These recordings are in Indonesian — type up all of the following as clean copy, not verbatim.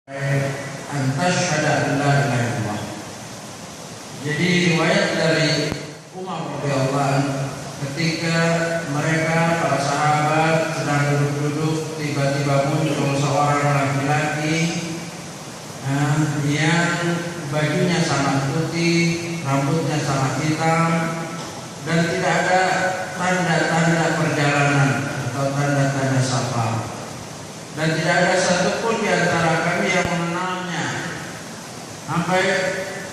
Antashhada an la ilaha illallah. Jadi riwayat dari Umar radhiyallahu anhu ketika mereka para sahabat sedang duduk-duduk, tiba-tiba muncul seorang laki-laki yang bajunya sangat putih, rambutnya sangat hitam, dan tidak ada tanda-tanda perjalanan atau tanda-tanda safar. Dan tidak ada satupun di antara kami yang mengenalnya. Sampai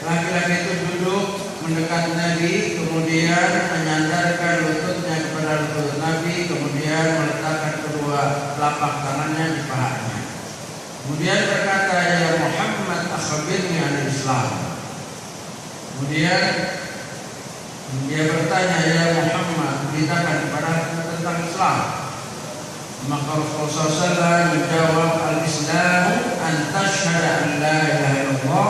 laki-laki itu duduk mendekat Nabi, kemudian menyandarkan lututnya kepada lutut Nabi, kemudian meletakkan kedua telapak tangannya di pahanya. Kemudian berkata, "Ya Muhammad, akhbirni anil Islam." Kemudian dia bertanya, "Ya Muhammad, beritakan kepada tentang Islam." Maka Rasulullah SAW menjawab, "Al-Islamu an tashhada an la ilaha illallah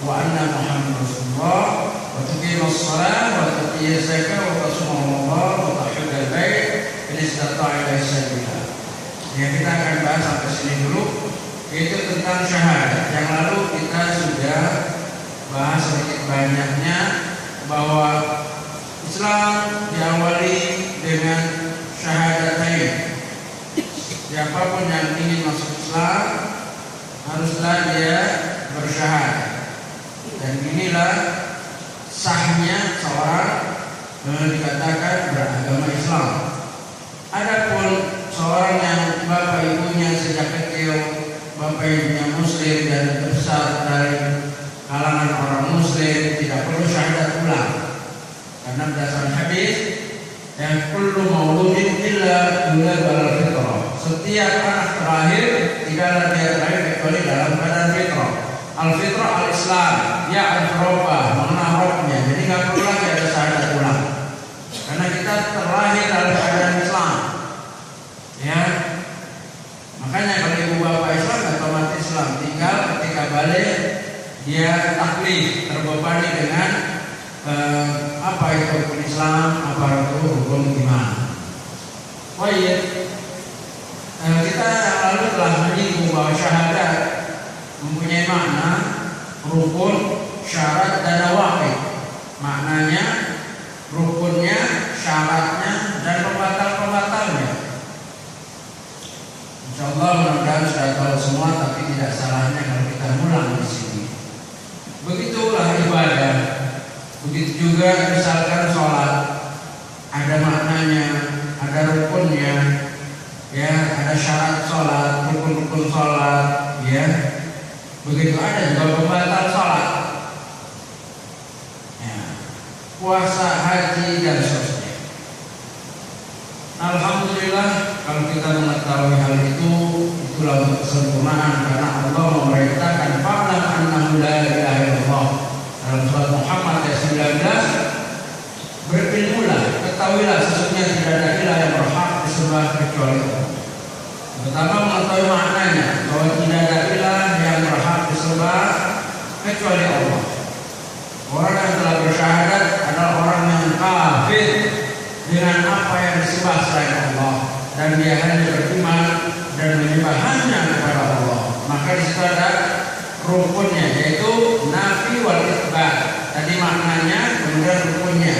wa anna Muhammadar Rasulullah wa tuqima as-salat wa tu'ti az-zakata wa tasuma Ramadan wa tahujja al-bait in istata'a ilaihi sabila." Ya, kita akan bahas sampai sini dulu, yaitu tentang syahadat. Yang lalu kita sudah bahas sedikit banyaknya bahwa Islam diawali dengan syahadatain. Siapapun yang ingin masuk Islam haruslah dia bersyahadat. Dan inilah sahnya seorang dikatakan beragama Islam. Adapun seorang yang bapak ibunya sejak kecil, bapak ibunya muslim dan besar dari kalangan orang muslim, tidak perlu syahadat ulang. Karena berdasarkan hadis, yang kullu mauludin illa yulad alal fitrah. Setiap anak terakhir tidaklah dia terakhir kecuali dalam keadaan fitrah. Al-fitrah al-Islam, ya al-Rabbah, mengenal Rabbnya. Jadi nggak perlu lagi ada syahadat ulang. Karena kita terlahir dalam keadaan Islam. Ya, makanya kalau ibu bapak Islam otomatis Islam. Tinggal ketika balik dia taklif, terbebani dengan apa itu hukum Islam, apa itu hukum iman. Oh iya, kita lalu telah menyinggung bahwa syahadat mempunyai makna rukun, syarat, dan nawaqid. Maknanya, rukunnya, syaratnya, dan pembatal-pembatalnya. Insyaallah mudah-mudahan sudah tahu semua, tapi tidak salahnya kalau kita ulang di sini. Begitulah ibadah. Begitu juga misalkan sholat, ada maknanya, ada rukunnya, ya, ada syarat sholat, rukun-rukun sholat, ya. Begitu ada juga pembatal sholat, ya, puasa, haji, dan seterusnya. Alhamdulillah kalau kita mengetahui hal itu, itulah untuk kesempurnaan, karena Allah memerintahkan fa'lam annahu la ilaha illallah. Dalam surat Muhammad ayat 19, berilmulah, ketahuilah sesungguhnya tidak ada ilah yang berhak disembah kecuali Allah. Pertama mengetahui maknanya, bahwa tidak ada ilah yang berhak disembah kecuali Allah. Orang yang telah bersyahadat adalah orang yang kafir dengan apa yang disembah selain Allah, dan dia hanya beriman dan menyembah hanya kepada Allah. Maka di situ ada rukunnya, yaitu nafi wal itsbat. Tadi maknanya, kemudian rukunnya.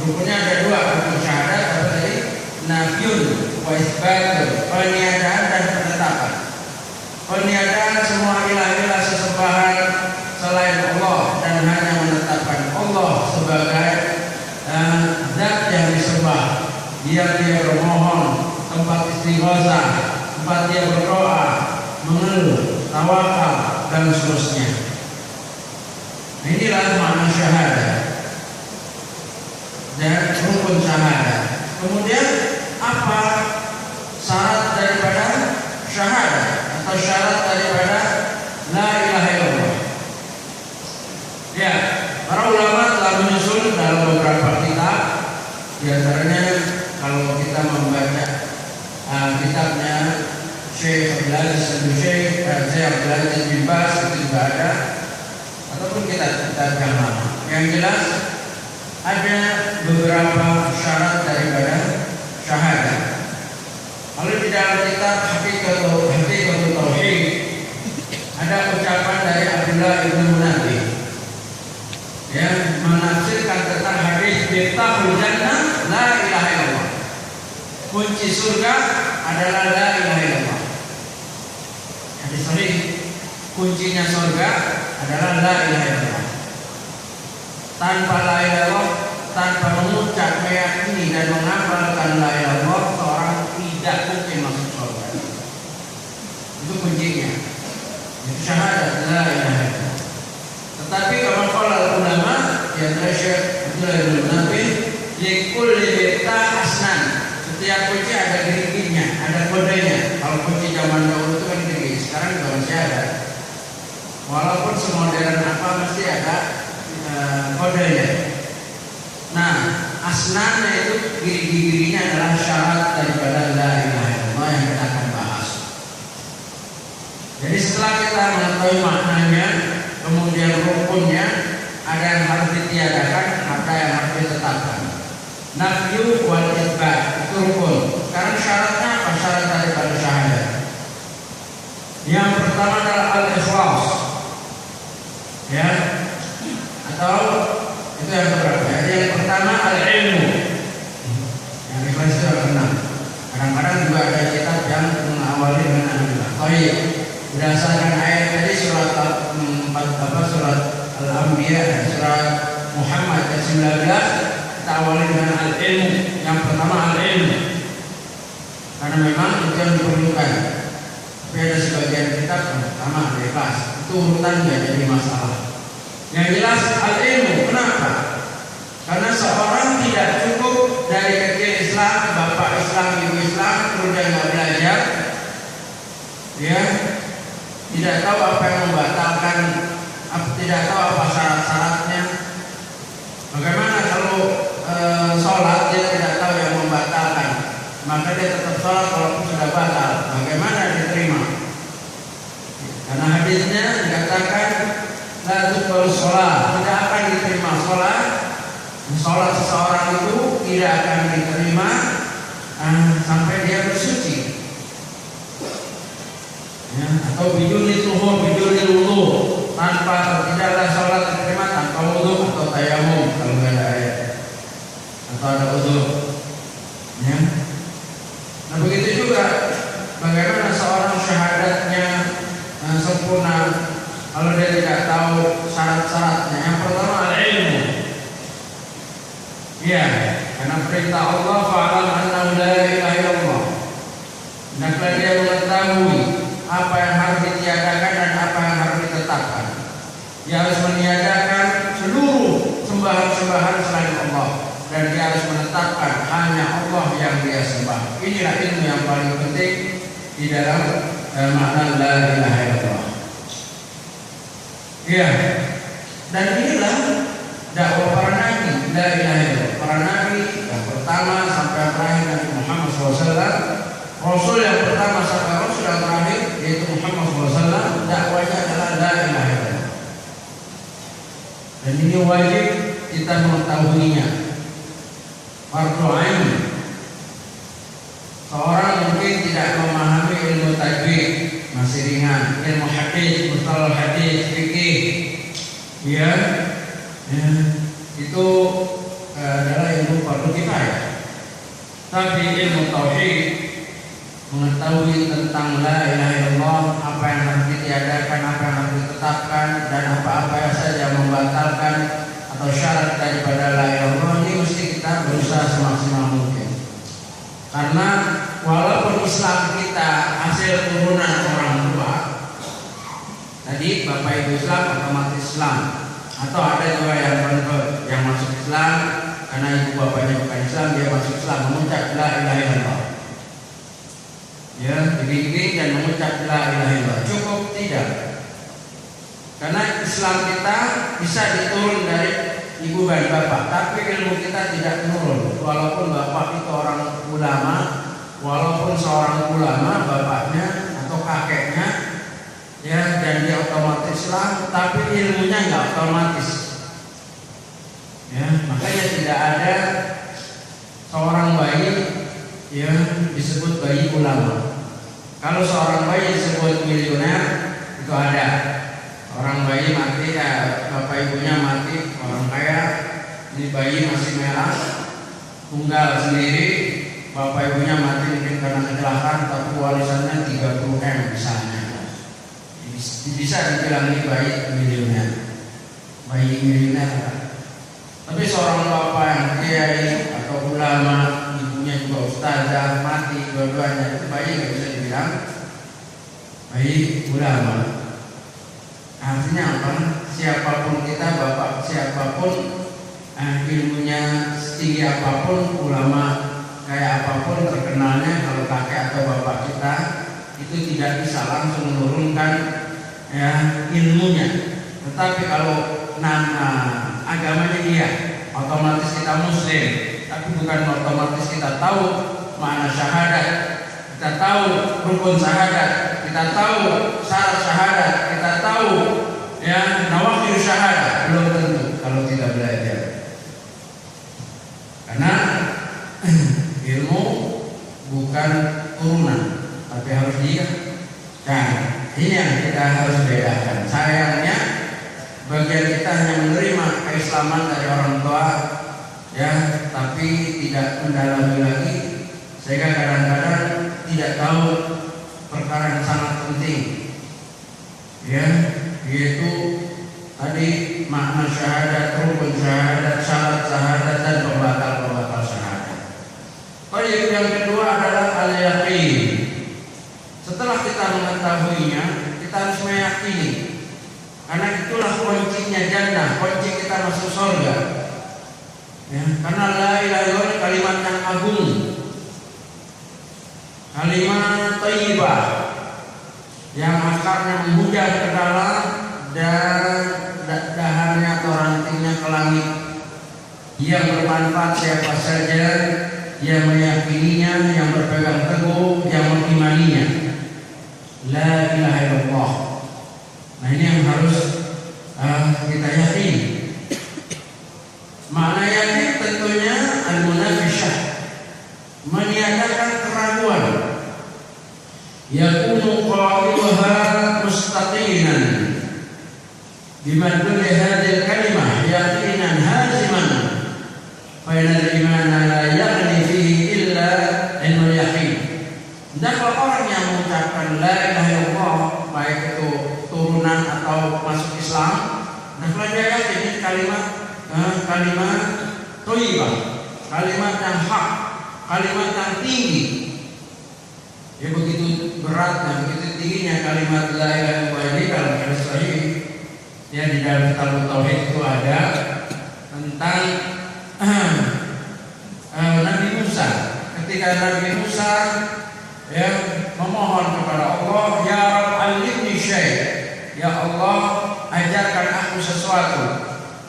Rukunnya ada dua, rukun syahadat, apa tadi? Nafiyun wa itsbatun, peniadaan dan penetapan. Peniadaan semua ilah-ilah sesembahan selain Allah, dan hanya menetapkan Allah sebagai zat yang disembah. Dia bermohon, tempat istighosah, tempat dia berdoa, mengeluh, tawakal, dan seterusnya. Inilah makna syahadat dan rukun syahadat. Kemudian apa syarat daripada syahadat atau syarat daripada la ilaha illallah? Ya, para ulama telah menyusun dalam beberapa kitab. Di antaranya kalau kita membaca kitabnya Syekh Abdul Aziz bin Baz, itu juga ada, ataupun kitab yang lama. Yang jelas ada beberapa syarat daripada syahadat. Lalu di dalam kitab Hakikatul Tauhid ada ucapan dari Abdullah bin Munabbih yang menafsirkan tentang hadis miftahul jannah la ilaha illallah. Kunci surga adalah la ilaha illallah. Hadis sahih, kuncinya surga adalah la ilaha illallah. Tanpa la ilaha illallah, tanpa mengucap, meyakini dan menghafalkan la ilaha illallah, seorang tidak mungkin masuk surga. Itu kuncinya. Itu syahadat la ilaha illallah. Tetapi kalau qala ulama yang Syekh Abdullah bin Munabbih, likulli miftah asnan. Setiap kunci ada gigi-giginya, ada kodenya. Kalau kunci zaman dahulu itu kan gigi, sekarang juga masih ada. Walaupun semodern apa mesti ada kodenya. Nah, asnannya itu gigi-giginya adalah syarat daripada la ilaha illallah yang kita akan bahas. Jadi setelah kita mengetahui maknanya, kemudian rukunnya, ada yang harus ditiadakan, ada yang harus ditetapkan. Nafyu wal itsbat itu rukun. Sekarang syaratnya apa? Syarat daripada syahadat. Yang pertama adalah al-ikhlas. Ya. Atau itu yang berapa? Yang pertama al-ilmu. Yang ikhlas itu benar. Kadang-kadang juga ada kitab yang mengawali dengan al-ilmu. Baik. Berdasarkan ayat tadi surat surat Al-Anbiya, surat Muhammad ayat 19, kita awali dengan al-ilmu. Yang pertama al-ilmu, karena memang itu yang diperlukan. Tapi ada sebagian kitab yang pertama al-ikhlas. Itu urutan tidak jadi masalah. Yang jelas al-ilmu. Kenapa? Karena seorang tidak cukup dari kecil Islam, bapak Islam, ibu Islam, kemudian nggak belajar, ya, tidak tahu apa yang membatalkan, tidak tahu apa syarat-syaratnya. Bagaimana kalau sholat dia tidak tahu yang membatalkan, maka dia tetap sholat walaupun sudah batal. Bagaimana diterima? Karena hadisnya dikatakan la tuqbalu sholat, tidak akan diterima sholat. Sholat seseorang itu tidak akan diterima sampai dia bersuci. Ya, atau biduni tuhur, biduni wudu, tanpa tidaklah sholat diterima tanpa wudu atau tayamum kalau nggak ada air atau ada wudu. Ya. Nah begitu juga bagaimana seorang syahadatnya sempurna kalau dia tidak tahu syarat-syaratnya. Yang pertama al-ilmu. Ya, karena perintah Allah fa'alam annahu la ilaha illallah. Hendaklah dia mengetahui apa yang harus ditiadakan dan apa yang harus ditetapkan. Dia harus meniadakan seluruh sembahan-sembahan selain Allah, dan dia harus menetapkan hanya Allah yang dia sembah. Inilah ilmu yang paling penting di dalam makna la ilaha illallah. Ya, dan inilah dakwah para nabi, la ilaha illallah. Para nabi yang pertama sampai yang terakhir Nabi Muhammad SAW. Rasul yang pertama sampai Rasul yang terakhir yaitu Muhammad SAW, dakwanya adalah la ilaha illallah. Dan ini wajib kita mengetahuinya. Fardhu ain. Seorang mungkin tidak memahami ilmu tajwid, masih ringan. Ilmu hadis, mustalah hadis, fikih, ya, itu adalah ilmu fardhu kifayah. Tapi ilmu tauhid, mengetahui tentang la ilaha illallah, apa yang harus ditiadakan, apa yang harus ditetapkan, dan apa-apa saja yang membatalkan atau syarat daripada la ilaha illallah, ini mesti kita berusaha semaksimal mungkin. Karena walaupun Islam kita hasil turunan orang tua, tadi bapak ibu Islam otomatis Islam, atau ada juga yang convert, yang masuk Islam karena ibu bapaknya bukan Islam, dia masuk Islam mengucap la ilaha illallah. Ya, dibimbing dan mengucap la ilaha illallah. Cukup tidak? Karena Islam kita bisa diturun dari ibu dan bapak, tapi ilmu kita tidak menurun. Walaupun bapak itu orang ulama, walaupun seorang ulama bapaknya atau kakeknya, ya, dan dia otomatis Islam, tapi ilmunya nggak otomatis. Ya, makanya tidak ada seorang bayi yang disebut bayi ulama. Kalau seorang bayi disebut miliuner, itu ada. Orang bayi mati, ya bapak ibunya mati, orang kaya, ini bayi masih merah, tunggal sendiri, bapak ibunya mati mungkin karena kecelakaan, tapi warisannya 30M misalnya. Bisa dibilang ini bayi miliuner, bayi miliuner. Tapi seorang bapak yang kiai atau ulama, ibunya juga ustazah, mati dua-duanya, itu bayi nggak bisa dibilang bayi ulama. Artinya apa? Siapapun kita, bapak siapapun, ilmunya setinggi apapun, ulama kayak apapun terkenalnya, kalau kakek atau bapak kita itu tidak bisa langsung menurunkan ya ilmunya. Tetapi kalau nama agamanya dia, otomatis kita muslim. Tapi bukan otomatis kita tahu makna syahadat, kita tahu rukun syahadat, kita tahu syarat syahadat, kita tahu ya nawaqidus syahadat, belum tentu kalau tidak belajar. Karena ilmu bukan turunan, tapi harus dicari. Ini yang kita harus bedakan. Sayangnya bagian kita hanya menerima keislaman dari orang tua, ya, tapi tidak mendalami lagi, sehingga kadang-kadang tidak tahu perkara yang sangat penting, ya, yaitu tadi makna syahadat, rukun syahadat, syarat syahadat, dan pembatal syahadat. Baik, yang kedua adalah al-yaqin. Setelah kita mengetahuinya, kita harus meyakini, karena itulah kuncinya jannah, kunci kita masuk surga. Ya, karena la ilaha illallah kalimat yang agung, kalimat thayyibah yang akarnya menghujam ke dalam dan dahannya atau rantingnya ke langit, yang bermanfaat siapa saja yang meyakininya, yang berpegang teguh, yang mengimaninya. La ilaha illallah. Nah, ini yang harus kita yakini. Makna yakin tentunya al-munafisyah, meniadakan keraguan. Yakunu qailuha mustaqinan bimadlul hadhihi kalimah yaqinan haziman fa inal imana la yaghni fihi illa ilmul yaqin. Hendaklah orang yang mengucapkan la ilaha illallah, baik itu turunan atau masuk Islam, hendaklah dia yakin kalimat thayyibah, kalimat yang hak, kalimat yang tinggi. Ya, begitu beratnya, begitu tingginya kalimat la ilaha illallah ini. Dalam hadis sahih, ya, di dalam kitab tauhid itu ada tentang Nabi Musa. Ketika Nabi Musa ya memohon kepada Allah, ya Rabb alimni syai', ya Allah ajarkan aku sesuatu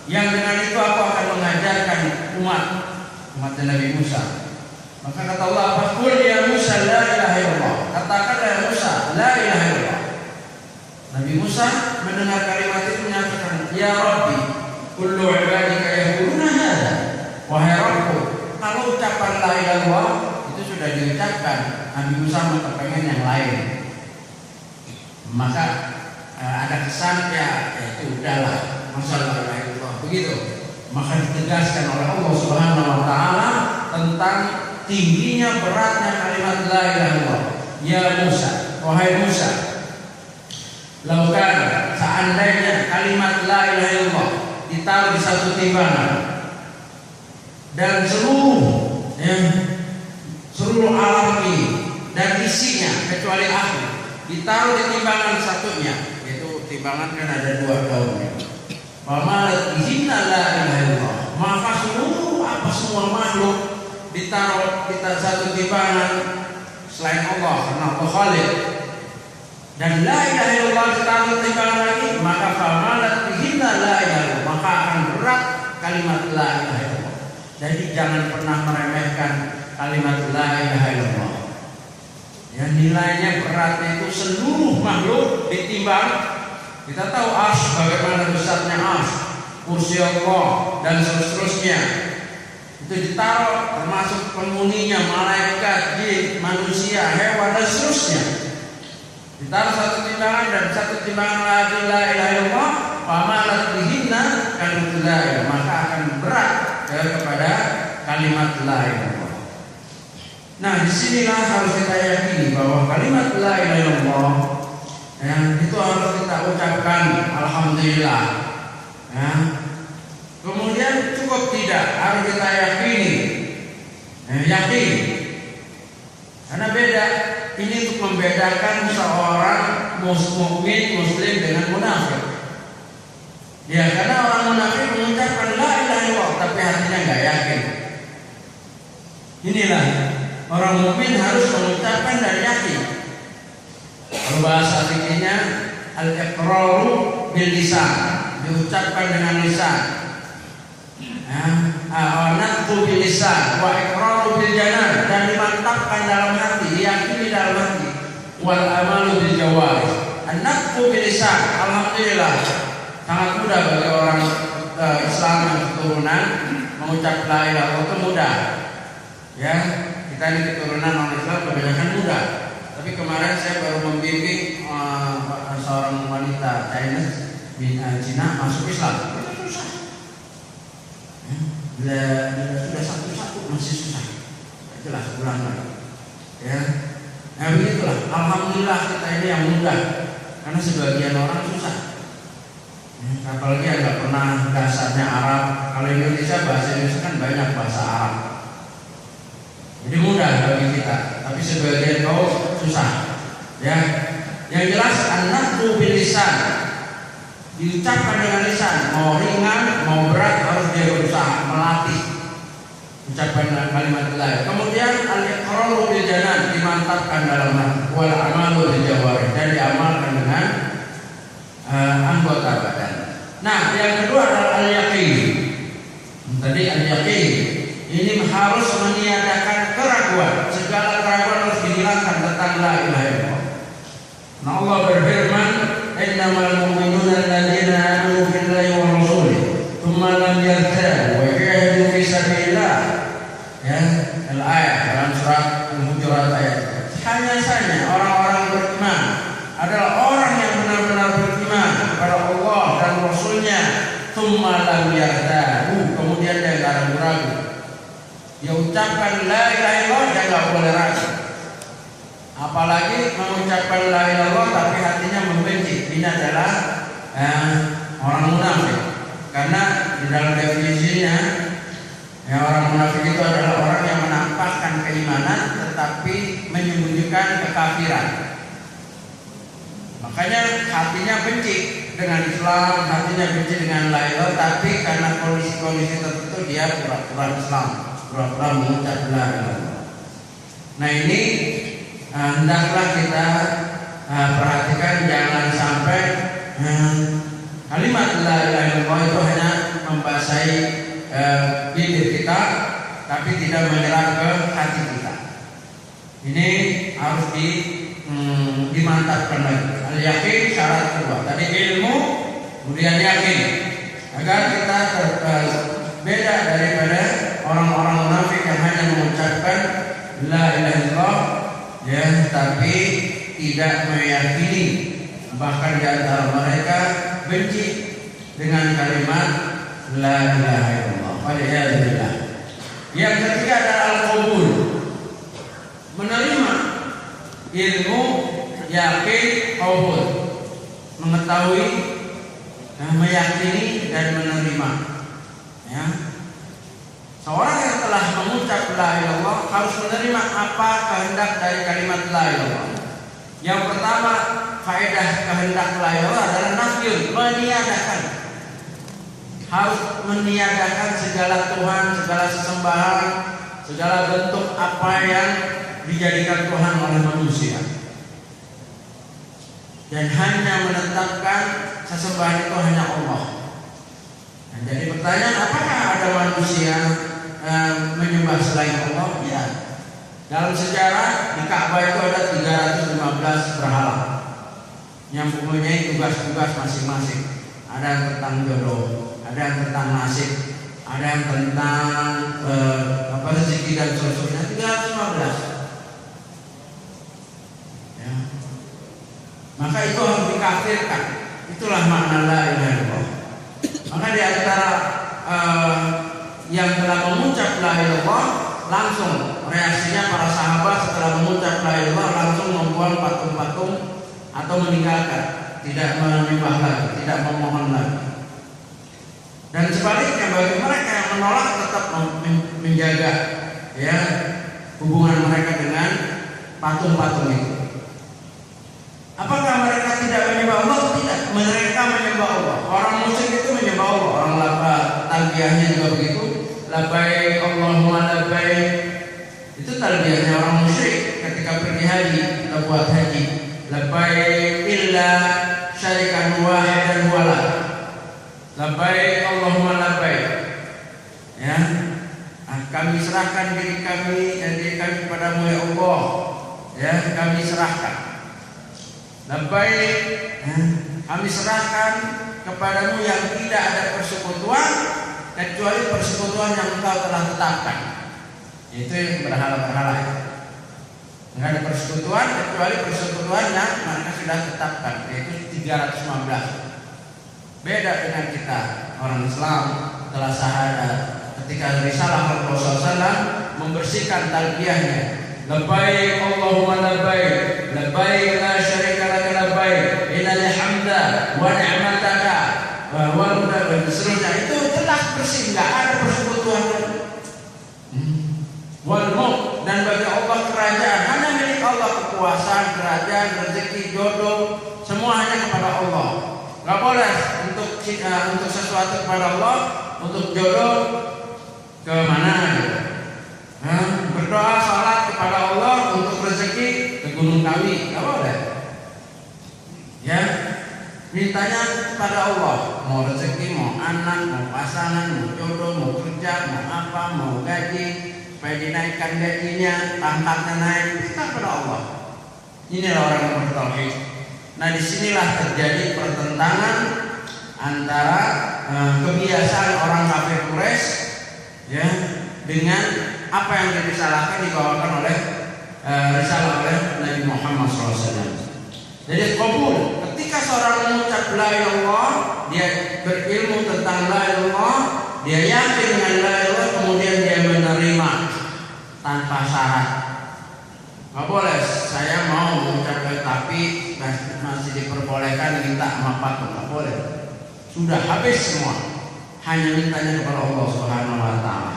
yang dengan itu aku akan mengajarkan umat Nabi Musa. Maka kata Allah, "Qul ya Musa la ilaha illallah." Katakanlah ya Musa, la ilaha illallah. Nabi Musa mendengar kalimat itu menyatakan, ya Rabbi, kullu ibadika yaquluna hadza. Wahai Rabbku, kalau ucapan la ilaha illallah itu sudah diucapkan, Nabi Musa pengen yang lain. Maka ada kesan ya itu udahlah, masalah la ilaha illallah begitu. Maka ditegaskan oleh Allah Subhanahu wa taala tentang tingginya beratnya kalimat la ilaha illallah. Ya Musa, wahai Musa, laukan seandainya kalimat la ilaha illallah ditaruh di satu timbangan dan seluruh alam ini dan isinya kecuali aku ditaruh di timbangan satunya, yaitu timbangan kan ada dua daunnya. Pamalat izinna la ilaha illallah, maka semua makhluk ditaruh di satu timbangan selain Allah, karena Allah Khalik. Dan la ilaha illallah ditaruh di timbangan lagi, maka pamalat izinna la ilaha illallah, maka akan berat kalimat la ilaha illallah. Jadi jangan pernah meremehkan kalimat la ilaha illallah. Yang nilainya beratnya itu seluruh makhluk ditimbang. Kita tahu arsy bagaimana besarnya arsy, kursi Allah dan seterusnya. Itu ditaruh termasuk penghuninya, malaikat, jin, manusia, hewan dan seterusnya. Ditaruh satu timbangan dan satu timbangan lagi la ilaha illallah, famalat bihinna kalimat la ilaha, maka akan berat kepada kalimat la ilaha. Nah, disinilah harus kita yakini bahwa kalimat la ilaha illallah itu harus kita ucapkan alhamdulillah. Ya. Kemudian cukup tidak, harus kita yakini. Yakin. Karena beda. Ini untuk membedakan seorang mukmin muslim dengan munafik. Ya, karena orang munafik mengucapkan la ilaha illallah tapi hatinya nggak yakin. Inilah orang mukmin harus mengucapkan dan yakin. Kalau bahasa fikihnya al-iqraru bil lisan, diucapkan dengan lisan. Naqdu bil lisan wa iqraru bil janan, dan dimantapkan dalam hati, diyakini dalam hati. Wal amalu bil jawarih. Naqdu bil lisan, alhamdulillah sangat mudah bagi orang Islam yang keturunan mengucap la ilaha illallah, itu mudah. Ya, kita ini keturunan orang Islam kebanyakan mudah. Tapi kemarin saya baru membimbing seorang wanita Cina masuk Islam. Sudah satu-satu masih susah, jelas ulang lagi. Ya, nah begitulah. Alhamdulillah kita ini yang mudah, karena sebagian orang susah. Apalagi yang nggak pernah dasarnya Arab. Kalau Indonesia, bahasa Indonesia kan banyak bahasa Arab, jadi mudah bagi kita. Tapi sebagian kaum susah. Ya, yang jelas an-naqdu bil lisan, diucapkan dengan lisan, mau ringan mau berat harus dia berusaha melatih ucapan kalimat la. Kemudian al-iqraru bil janan, dimantapkan dalam hati. Wal amalu bil jawarih, dan diamalkan dengan anggota badan. Nah, yang kedua adalah al-yaqin. Tadi al-yaqin ini harus meniadakan keraguan. Segala keraguan harus dihilangkan tentang la ilaha illallah. Nah, Allah berfirman, innamal mu'minuna alladziina aamanu billahi wa rasulihi tsumma lam yartabu wa jahadu fi sabilillah. Ya, al-ayat dalam surat Al-Hujurat ayat. Hanya saja orang-orang beriman adalah orang yang benar-benar beriman kepada Allah dan Rasulnya. Tsumma lam yartabu, kemudian dia tidak ragu-ragu. Dia ucapkan la ilaha illallah, dia tidak boleh ragu. Apalagi mengucapkan la ilaha illallah tapi hatinya membenci. Ini adalah orang munafik. Karena di dalam definisinya, orang munafik itu adalah orang yang menampakkan keimanan tetapi menyembunyikan kekafiran. Makanya hatinya benci dengan Islam, hatinya benci dengan la ilaha, tapi karena kondisi-kondisi tertentu dia pura-pura Islam, pura-pura mengucap la ilaha. Nah, ini hendaklah kita perhatikan, jangan sampai kalimat la ilaha illallah itu hanya membasahi bibir kita tapi tidak menyerap ke hati kita. Ini harus dimantapkan lagi. Al-yaqin syarat kedua. Tadi ilmu, kemudian yakin, agar kita beda daripada orang-orang munafik yang hanya mengucapkan la ilaha illallah, ya, tapi tidak meyakini. Bahkan di antara mereka benci dengan kalimat la ilaha illallah. Waliyadzubillah. Yang ketiga adalah al-qabul, menerima ilmu, yakin, qabul, mengetahui, meyakini dan menerima. Ya. Seorang yang telah mengucap la ilaha illallah harus menerima apa kehendak dari kalimat la ilaha illallah. Yang pertama, faedah kehendak la ilaha illallah adalah nafyun, meniadakan. Harus meniadakan segala Tuhan, segala sesembahan, segala bentuk apa yang dijadikan Tuhan oleh manusia, dan hanya menetapkan sesembahan itu hanya Allah. Nah, jadi pertanyaan, apakah ada manusia menyembah selain Allah? Ya. Dalam sejarah di Ka'bah itu ada 315 berhala yang mempunyai tugas-tugas masing-masing. Ada yang tentang jodoh, ada yang tentang nasib, ada yang tentang rezeki dan seterusnya. 315. Ya. maka itu harus dikafirkan. Itulah makna la ilaha illallah. Maka di antara yang telah mengucap la ilaha illallah, langsung reaksinya para sahabat setelah mengucap la ilaha illallah langsung membuang patung-patung atau meninggalkan, tidak menyembah lagi, tidak memohon lagi. Dan sebaliknya bagi mereka yang menolak tetap menjaga ya hubungan mereka dengan patung-patung itu. Apakah mereka tidak menyembah Allah? Tidak, mereka menyembah Allah. Orang musyrik itu menyembah Allah. Orang talbiyahnya juga begitu. Labbaik Allahumma labbaik. Itu talbiyahnya orang musyrik ketika pergi haji atau buat haji. Labbaik illa syarikan wahidan wala. Labbaik Allahumma labbaik. Ya, kami serahkan diri kami kepadamu ya Allah. Ya, kami serahkan. Labbaik, kami serahkan kepadamu yang tidak ada persekutuan kecuali persekutuan yang engkau telah tetapkan. Itu yang berhala-berhala. Enggak ada persekutuan kecuali persekutuan yang mereka sudah tetapkan, yaitu 315. Beda dengan kita orang Islam telah syahadat. Ketika risalah Rasulullah SAW membersihkan talbiyahnya. Labbaik Allahumma labbaik, labbaik la syarika laka labbaik, innal hamda wa ni'mataka wa mulka dan seterusnya. Itu telah bersih, enggak ada persekutuan. Wal mulk, dan bagi Allah kerajaan hanya milik Allah, kekuasaan, kerajaan, rezeki, jodoh, semua hanya kepada Allah. Enggak boleh untuk sesuatu kepada Allah, untuk jodoh ke mana gitu. Berdoa salat kepada Allah untuk rezeki ke Gunung Kawi, enggak boleh. Ya, mintanya kepada Allah, mau rezeki, mau anak, mau pasangan, mau jodoh, mau kerja, mau apa, mau gaji, supaya dinaikkan gajinya, pangkatnya naik, minta kepada Allah. Inilah orang yang bertauhid. Nah, disinilah terjadi pertentangan antara kebiasaan orang kafir Quraisy ya dengan apa yang dirisalahkan dibawakan oleh risalah oleh Nabi Muhammad SAW. Jadi kabul, ketika seorang mengucap la ilaha illallah, dia berilmu tentang la ilaha illallah, dia yakin dengan la ilaha illallah, kemudian dia menerima tanpa syarat. Nggak boleh, saya mau mengucap tapi masih diperbolehkan minta sama patung, nggak boleh. Sudah habis semua, hanya mintanya kepada Allah Subhanahu Wa Taala.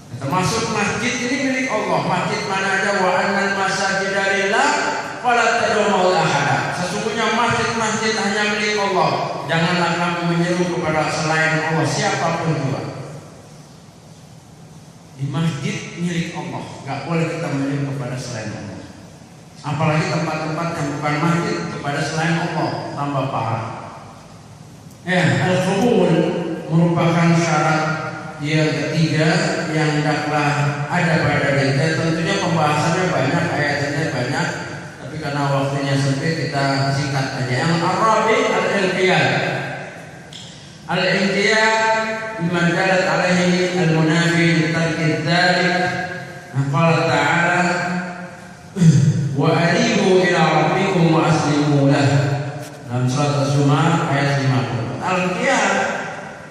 Termasuk masjid ini milik Allah. Masjid mana aja, wa annal masajida lillah fala tad'u ma'a ahad. Sesungguhnya masjid-masjid hanya milik Allah. Janganlah kamu menyeru kepada selain Allah siapapun juga. Di masjid milik Allah, enggak boleh kita menyeru kepada selain Allah. Apalagi tempat-tempat yang bukan masjid kepada selain Allah, tambah parah. Ya, al-qabul merupakan syarat yang ketiga yang hendaklah ada pada kita. Tentunya pembahasannya banyak, ayatnya banyak, tapi karena waktunya sempit kita singkat saja. Yang ar-rabi al-inqiyad. Al-inqiyad bima dalat alaihi al-munafi li tarki dzalik. Qala ta'ala wa anibu ila rabbikum wa aslimu lah. Dalam surat Az-Zumar ayat 50. Al-inqiyad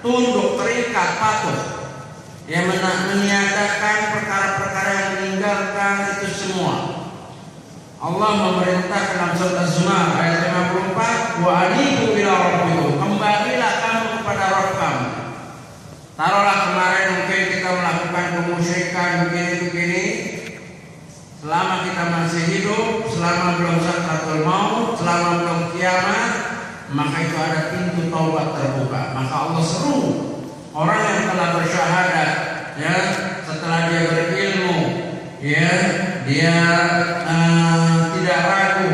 tunduk, terikat, patuh. Yang meniadakan perkara-perkara yang meninggalkan itu semua. Allah memerintahkan dalam surat Az-Zumar ayat 54, wa anibu ila rabbikum, kembalilah kamu kepada Rabb kamu. Taruhlah kemarin mungkin kita melakukan kemusyrikan begini-begini, selama kita masih hidup, selama belum sakratul maut, selama belum kiamat, maka itu ada pintu taubat terbuka. Maka Allah seru orang yang telah bersyahadat, ya, setelah dia berilmu, ya, dia tidak ragu,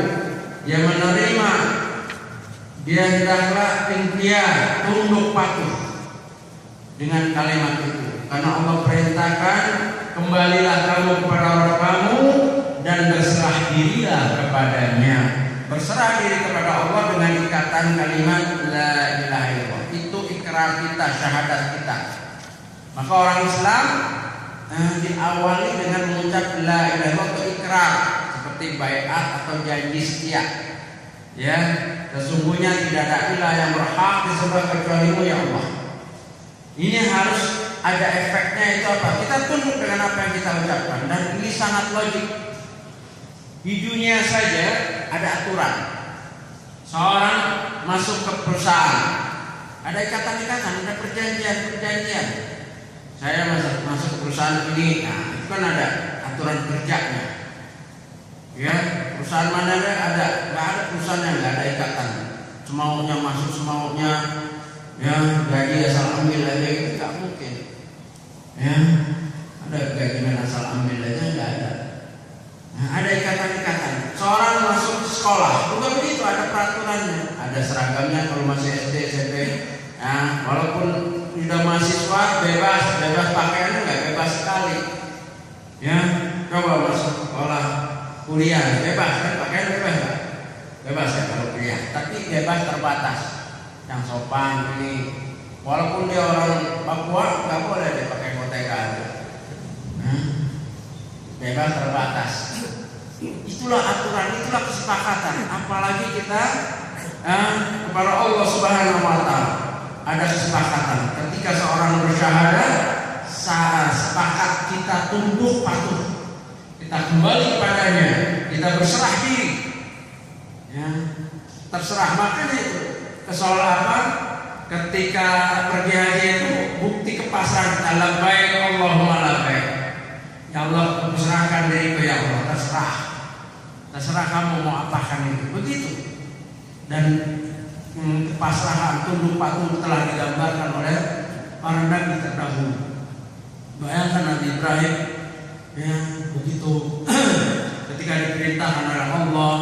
dia menerima, dia hendaklah inqiyad, tunduk patuh dengan kalimat itu. Karena Allah perintahkan, kembalilah kamu kepada Rabb kamu dan berserah dirilah kepadanya. Berserah diri kepada Allah dengan ikatan kalimat la ilaha illallah. Itu ikrar kita, syahadat kita. Maka orang Islam diawali dengan mengucap la ilaha illallah, itu ikrar seperti baiat atau janji setia. Ya, sesungguhnya tidak ada ilah yang berhak disembah kecuali-Mu ya Allah. Ini harus ada efeknya. Itu apa? Kita tunduk dengan apa yang kita ucapkan, dan ini sangat logik. Di dunia saja ada aturan. Seorang masuk ke perusahaan, ada ikatan-ikatan, ada perjanjian. Saya masuk ke perusahaan ini, nah itu kan ada aturan kerjanya. Ya, perusahaan mana ada? Nggak ada perusahaan yang nggak ada ikatan. Semaunya masuk, semaunya, ya gaji asal ambil aja, nggak mungkin. Ya, ada gaji asal ambil aja nggak ada. Nah, ada ikatan-ikatan. Seorang masuk sekolah, juga begitu, ada peraturannya, ada seragamnya kalau masih SD, SMP. Nah, walaupun sudah mahasiswa bebas pakaiannya nggak bebas sekali. Ya, coba masuk sekolah kuliah bebas kan, pakaian bebas nggak? Bebas ya kalau kuliah, tapi bebas terbatas. Yang sopan ini, walaupun dia orang Papua nggak boleh dia pakai koteka. Bebas terbatas. Itulah aturan, itulah kesepakatan. Apalagi kita kepada Allah Subhanahu wa Ta'ala ada kesepakatan. Ketika seorang bersyahadat, sepakat kita tunduk patuh, kita kembali kepadanya, kita berserah diri. Ya, terserah. Makanya itu kesolatan ketika pergi haji itu bukti kepasrahan kita. Labbaik Allahumma labbaik. Ya Allah, serahkan diriku ya Allah, terserah kamu mau apakan itu. Begitu. Dan kepasrahan, tunduk patuh telah digambarkan oleh para nabi terdahulu. Bayangkan Nabi Ibrahim, ya begitu ketika diperintahkan oleh Allah,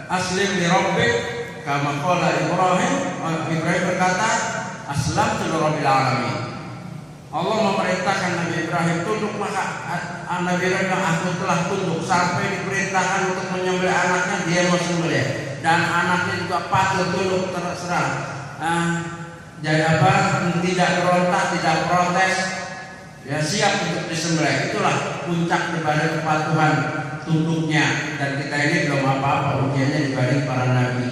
aslim li rabbik kama qala Ibrahim. Ibrahim berkata, aslamtu lirabbil alamin. Allah memerintahkan Nabi Ibrahim tunduk, maka Nabi Ibrahim aku telah tunduk sampai diperintahkan untuk menyembelih anaknya, dia mau sembelih, dan anaknya juga patuh tunduk terserah. Jadi apa? Tidak berontak, tidak protes, ya siap untuk disembelih. Itulah puncak daripada kepatuhan tunduknya. Dan kita ini belum apa-apa ujiannya dibanding para nabi.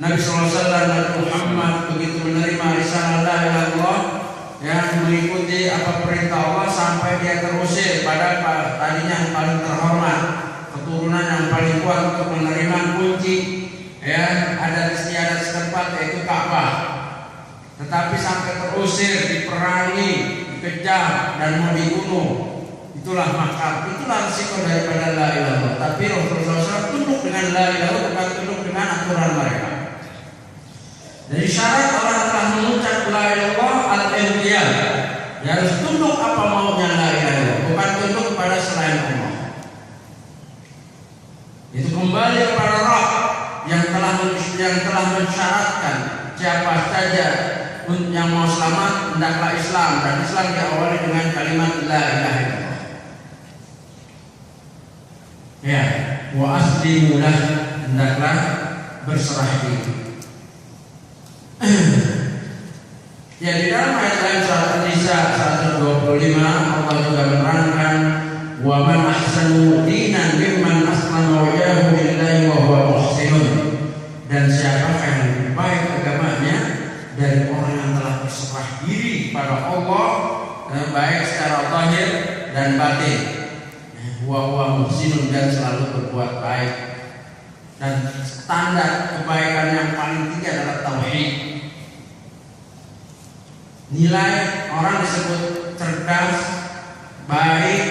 Nabi SAW Nabi Muhammad begitu menerima risalah la ilaha illallah, ya mengikuti apa perintah Allah sampai dia terusir pada tadinya yang paling terhormat, keturunan yang paling kuat untuk menerima kunci, ya adat istiadat setempat yaitu Ka'bah. Tetapi sampai terusir, diperangi, dikejar dan mau dibunuh. Itulah makar, itulah risiko daripada la ilaha illallah. Tapi Rasulullah SAW tunduk dengan la ilaha illallah, bukan tunduk dengan aturan mereka. Dari syarat orang telah mengucap la ilaha illallah al-inqiyad, dia harus tunduk apa maunya la ilaha illallah, bukan tunduk kepada selain Allah. Itu kembali kepada Rabb yang telah mensyaratkan siapa saja yang mau selamat hendaklah Islam, dan Islam diawali dengan kalimat la ilaha illallah. Ya, wa aslimu lah, hendaklah berserah diri. Ya, di dalam ayat lain surat An-Nisa 125 Allah juga menerangkan wa man ahsanu dinan mimman aslama wajhahu lillahi wa huwa muhsinun. Dan siapakah yang lebih baik agamanya dari orang yang telah berserah diri pada Allah, baik secara zahir dan batin. Wa huwa muhsinun, dan selalu berbuat baik. Dan standar kebaikan yang paling tinggi adalah tauhid. Nilai orang disebut cerdas, baik,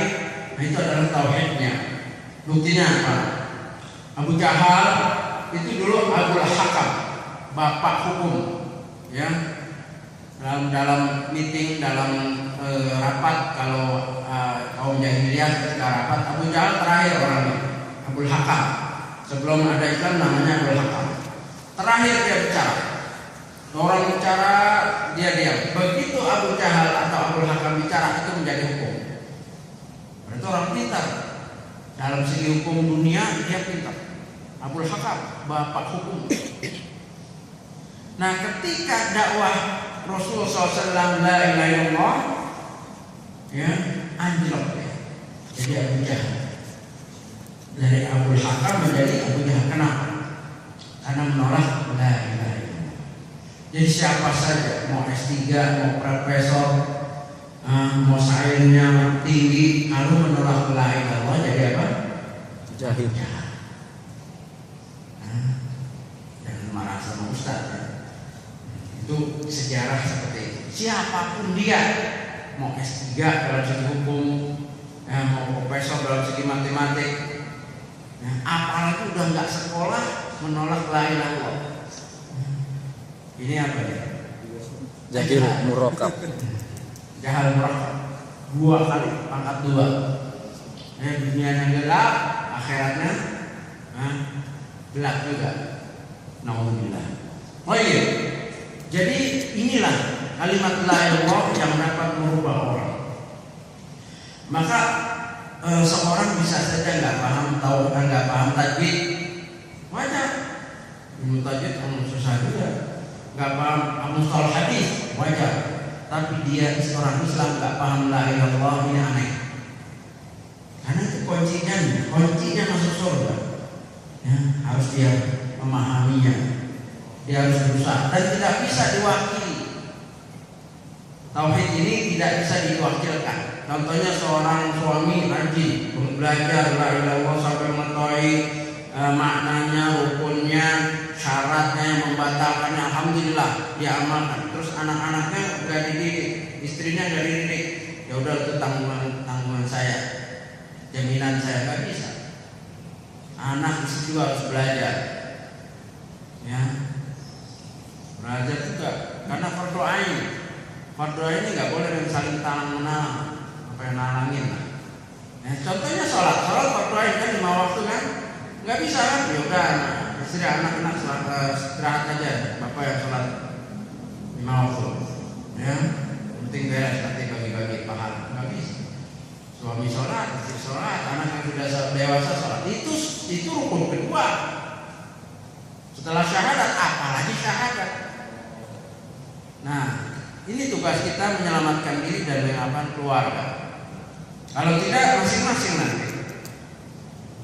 nah itu adalah tauhidnya. Buktinya apa? Abu Jahal itu dulu Abul Hakam, bapak hukum, ya. Dalam meeting, dalam rapat, kalau kaum jahiliyah ketika rapat, Abu Jahal terakhir orangnya, Abul Hakam. Sebelum ada Islam namanya Abul Hakam. Terakhir dia bicara. Orang bicara, dia diam. Begitu Abu Jahal atau Abul Hakam bicara, itu menjadi hukum. Berarti orang pintar. Dalam segi hukum dunia dia pintar. Abul Hakam, bapak hukum. Nah, ketika dakwah Rasulullah SAW la ilaha illallah, ya anjlok ya. Jadi Abu Jahal. Dari Abul Hakam menjadi Abu Jahal. Kenapa? Karena menolak la ilaha illallah. Jadi siapa saja, mau S3, mau profesor, mau sainsnya tinggi, kalau menolak la ilaha illallah jadi apa? Jahil. Jangan marah sama Ustaz ya. Itu sejarah seperti itu. Siapapun dia, mau S3 dalam segi hukum, mau profesor dalam segi matematik, apalagi udah nggak sekolah menolak la ilaha illallah. Ini apa ya? Jahil murakab. Jahal murakab. 2 kali pangkat 2. Dunianya gelap, akhiratnya gelap juga. Nauzubillah. Oh iya. Jadi inilah kalimat la ilaha illallah yang dapat merubah orang. Maka seorang bisa saja nggak paham tajwid, wajar. Ilmu tajwid susah juga. Nggak paham mustalah hadis, wajar. Tapi dia seorang Islam nggak paham la ilaha illallah, ini aneh. Karena itu kuncinya masuk surga. Ya, harus dia memahaminya. Dia harus berusaha dan tidak bisa diwakili. Tauhid ini tidak bisa diwakilkan. Contohnya seorang suami rajin belajar la ilaha illallah sampai mengetahui maknanya, rukunnya, syaratnya yang membatalkannya, alhamdulillah dia amalkan. Terus anak-anaknya udah dididik, istrinya udah dididik. Ya udah itu tanggungan saya, jaminan saya, nggak bisa. Anak istri juga harus belajar, ya belajar juga karena fardu ain. Fardu ain ini nggak boleh yang saling tangan apa yang nalangin lah. Contohnya sholat fardu ain kan 5 waktu kan, nggak bisa kan? Ya udah istri anak-anak istirahat aja, bapak yang sholat 5 waktu, ya penting beres nanti bagi-bagi pahala, nggak bisa. Suami sholat, istri sholat, anak yang sudah dewasa sholat, itu rukun kedua. Setelah syahadat, apalagi syahadat. Nah, ini tugas kita menyelamatkan diri dan menyelamatkan keluarga. Kalau tidak, masing-masing nanti.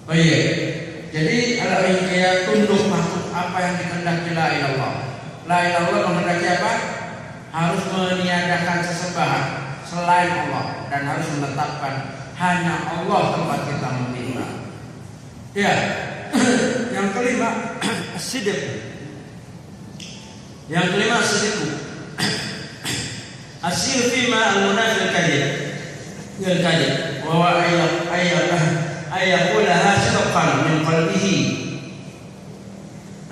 Oh iya, jadi al-ilmiyah tunduk masuk apa yang dikehendaki la ilallah. La ilallah menghendaki apa? Harus meniadakan sesembahan selain Allah dan harus menetapkan hanya Allah tempat kita meminta. Ya, yang kelima sidq. Yang kelima sidq. Asyir fima al-munafiq kadhib wa huwa ayyaqulaha sidqan min qalbihi.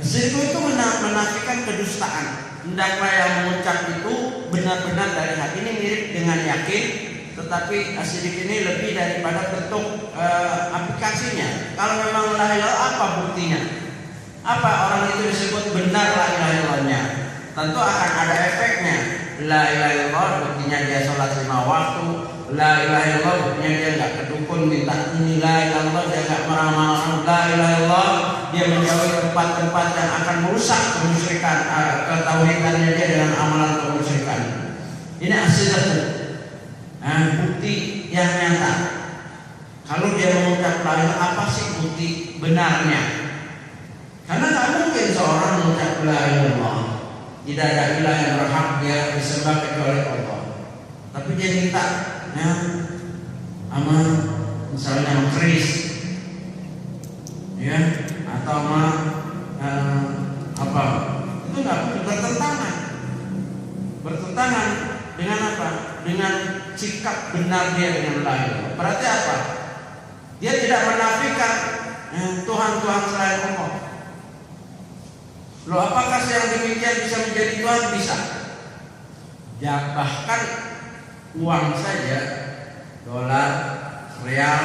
Sidq itu menafikan kedustaan. Hendaklah yang mengucap itu benar-benar dari hati. Ini mirip dengan yakin, tetapi sidq ini lebih daripada bentuk aplikasinya. Kalau memang la ilaha illallah, apa buktinya? Apa orang itu disebut benar la ilaha illallahnya? Tentu akan ada efeknya. La ilaha illallah buktinya dia sholat 5 waktu. La ilaha illallah buktinya dia nggak kedukun minta ini. La ilaha illallah dia nggak meramalkan. La ilaha illallah dia menjauhi tempat-tempat yang akan merusak kemusyrikan, ketauhidannya dia dengan amalan kemusyrikan. Ini asidatu, bukti yang nyata. Kalau dia mengucap la ilaha, apa sih bukti benarnya? Karena tak mungkin seorang mengucap la ilaha illallah, tidak ada ilah yang berhak dia disembah kecuali Allah. Tapi dia minta, ya, sama misalnya keris, ya, atau sama apa? Itu nggak bertentangan dengan apa? Dengan sikap benar dia dengan la ilaha illallah. Berarti apa? Dia tidak menafikan Tuhan-Tuhan selain Allah. Loh, apakah yang demikian bisa menjadi Tuhan? Bisa. Ya, bahkan uang saja, dolar, real,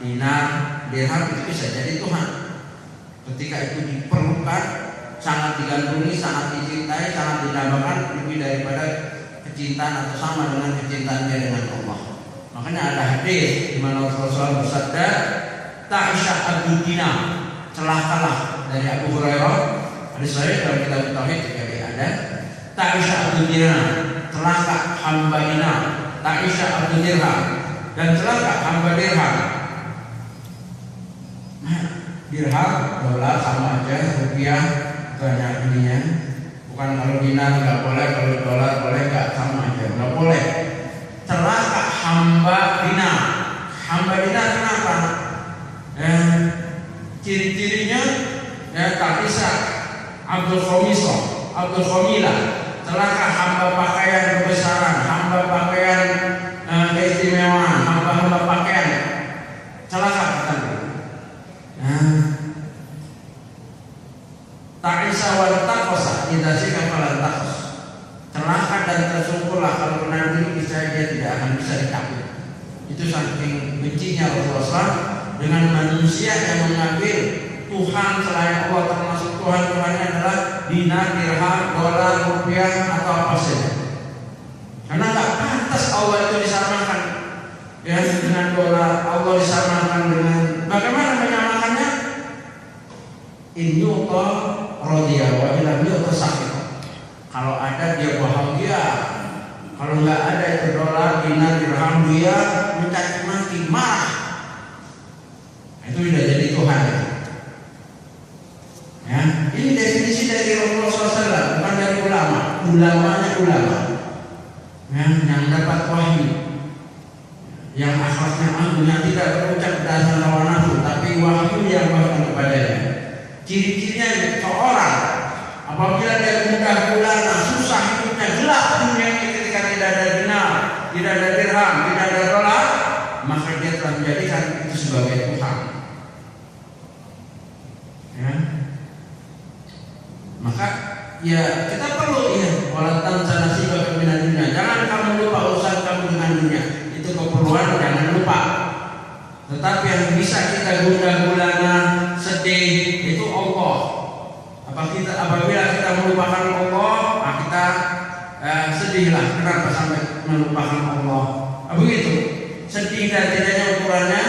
dinar, dirham itu bisa jadi Tuhan. Ketika itu diperlukan, sangat digandrungi, sangat dicintai, sangat didambakan lebih daripada kecintaan atau sama dengan kecintaan dia dengan Allah. Makanya ada hadis di mana Rasulullah bersabda, "Ta'isha Abu Dinar," celakalah dari Abu Hurairah. Hadis sahih dalam kitab Tauhid juga ada. Ta'isha Abu Dinar, celaka hamba dinar. Ta'isha Abu Dirham, dan celaka hamba dirham. Dirham, dolar sama aja, rupiah itu hanya ininya. Bukan kalau dinar nggak boleh, kalau dolar boleh, nggak, sama aja, nggak boleh. Celaka hamba dinar. Hamba dinar kenapa? Ciri-cirinya tak bisa Abdul Khomilah. Celaka hamba pakaian kebesaran, hamba pakaian keistimewaan, hamba pakaian. Celaka kan? Ta'isa wa taqasa idza sika fala taqas. Celaka dan tersungkurlah kalau benar diri bisa dia tidak akan bisa dicabut. Itu saking bencinya Rasulullah SAW dengan manusia yang mengambil Tuhan selain Allah, termasuk Tuhan-Tuhannya adalah dinar, dirham, dolar, rupiah atau apa saja. Karena tak pantas Allah itu disamakan ya dengan dolar, Allah disamakan dengan, bagaimana menyamakannya? In yu'ta radiya wa illam yu'ta sakit. Kalau ada dia bahagia, kalau nggak ada itu dolar, dinar, dirham, dia mencaci maki, marah. Itu sudah jadi Tuhan. Ya, ini definisi dari Rasulullah SAW, bukan dari ulama. Ulamanya ulama. Ya, yang dapat wahyu, yang akhlaknya agung, yang tidak berucap dasar hawa nafsu, tapi wahyu yang bahkan kepadanya. Ciri-cirinya seorang apabila dia mudah gulana, susah hidupnya, gelap dunia ini ketika tidak ada dinar, tidak ada dirham, tidak ada dolar, maka dia telah menjadikan itu sebagai Tuhan. Ya. Maka ya kita perlu walatan sanasi bagaimana dunia. Jangan kamu lupa urusan kamu dengan dunia. Itu keperluan, jangan lupa. Tetapi yang bisa kita guna-gulana, sedih itu Allah. Apabila kita melupakan Allah, kita sedihlah. Kenapa sampai melupakan Allah? Begitu. Sedih dan tidaknya ukurannya